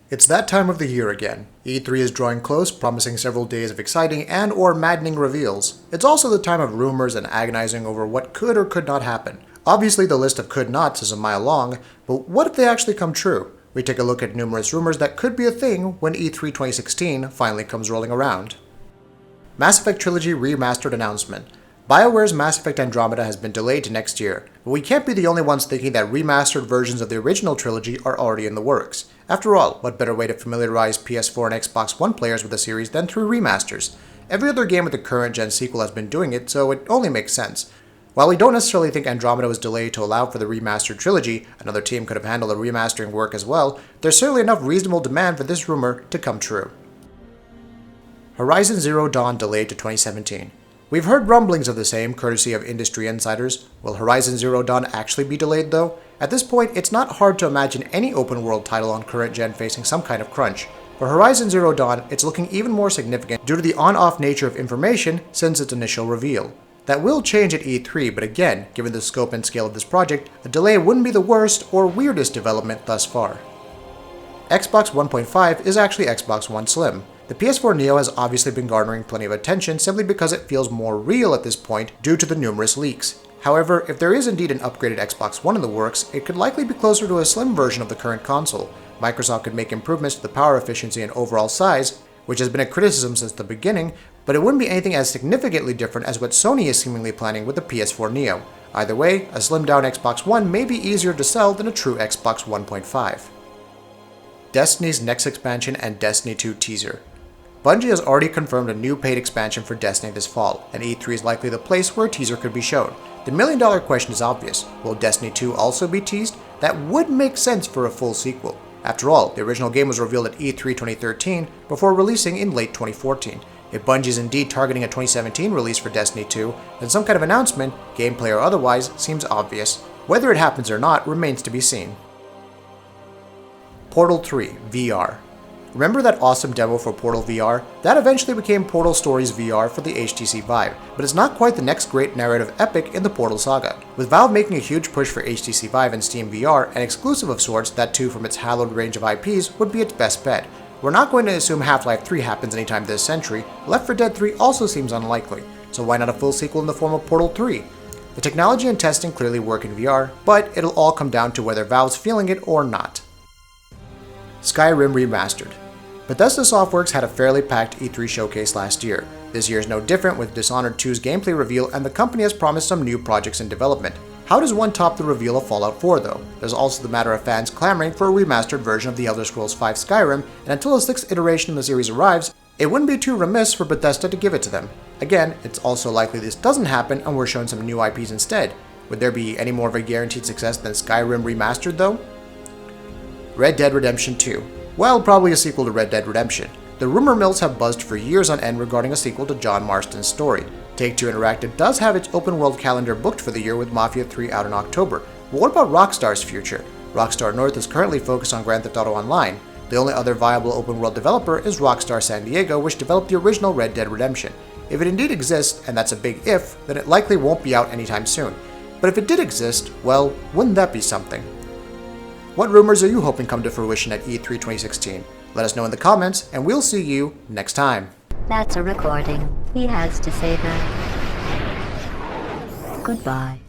It's that time of the year again. E3 is drawing close, promising several days of exciting and or maddening reveals. It's also the time of rumors and agonizing over what could or could not happen. Obviously the list of could nots is a mile long, but what if they actually come true? We take a look at numerous rumors that could be a thing when E3 2016 finally comes rolling around. Mass Effect Trilogy Remastered announcement. BioWare's Mass Effect Andromeda has been delayed to next year, but we can't be the only ones thinking that remastered versions of the original trilogy are already in the works. After all, what better way to familiarize PS4 and Xbox One players with the series than through remasters? Every other game with the current gen sequel has been doing it, so it only makes sense. While we don't necessarily think Andromeda was delayed to allow for the remastered trilogy, another team could have handled the remastering work as well, there's certainly enough reasonable demand for this rumor to come true. Horizon Zero Dawn delayed to 2017. We've heard rumblings of the same, courtesy of industry insiders. Will Horizon Zero Dawn actually be delayed though? At this point, it's not hard to imagine any open world title on current gen facing some kind of crunch. For Horizon Zero Dawn, it's looking even more significant due to the on-off nature of information since its initial reveal. That will change at E3, but again, given the scope and scale of this project, a delay wouldn't be the worst or weirdest development thus far. Xbox 1.5 is actually Xbox One Slim. The PS4 Neo has obviously been garnering plenty of attention simply because it feels more real at this point due to the numerous leaks. However, if there is indeed an upgraded Xbox One in the works, it could likely be closer to a slim version of the current console. Microsoft could make improvements to the power efficiency and overall size, which has been a criticism since the beginning, but it wouldn't be anything as significantly different as what Sony is seemingly planning with the PS4 Neo. Either way, a slimmed down Xbox One may be easier to sell than a true Xbox 1.5. Destiny's next expansion and Destiny 2 teaser. Bungie has already confirmed a new paid expansion for Destiny this fall, and E3 is likely the place where a teaser could be shown. The million-dollar question is obvious. Will Destiny 2 also be teased? That would make sense for a full sequel. After all, the original game was revealed at E3 2013 before releasing in late 2014. If Bungie is indeed targeting a 2017 release for Destiny 2, then some kind of announcement, gameplay or otherwise, seems obvious. Whether it happens or not remains to be seen. Portal 3 VR. Remember that awesome demo for Portal VR? That eventually became Portal Stories VR for the HTC Vive, but it's not quite the next great narrative epic in the Portal saga. With Valve making a huge push for HTC Vive and Steam VR, an exclusive of sorts, that too from its hallowed range of IPs, would be its best bet. We're not going to assume Half-Life 3 happens anytime this century. Left 4 Dead 3 also seems unlikely, so why not a full sequel in the form of Portal 3? The technology and testing clearly work in VR, but it'll all come down to whether Valve's feeling it or not. Skyrim Remastered. Bethesda Softworks had a fairly packed E3 showcase last year. This year is no different with Dishonored 2's gameplay reveal, and the company has promised some new projects in development. How does one top the reveal of Fallout 4 though? There's also the matter of fans clamoring for a remastered version of the Elder Scrolls V Skyrim, and until a 6th iteration in the series arrives, it wouldn't be too remiss for Bethesda to give it to them. Again, it's also likely this doesn't happen and we're shown some new IPs instead. Would there be any more of a guaranteed success than Skyrim Remastered though? Red Dead Redemption 2. Well, probably a sequel to Red Dead Redemption. The rumor mills have buzzed for years on end regarding a sequel to John Marston's story. Take-Two Interactive does have its open world calendar booked for the year with Mafia 3 out in October. But what about Rockstar's future? Rockstar North is currently focused on Grand Theft Auto Online. The only other viable open world developer is Rockstar San Diego, which developed the original Red Dead Redemption. If it indeed exists, and that's a big if, then it likely won't be out anytime soon. But if it did exist, well, wouldn't that be something? What rumors are you hoping come to fruition at E3 2016? Let us know in the comments, and we'll see you next time. That's a recording. He has to say that. Goodbye.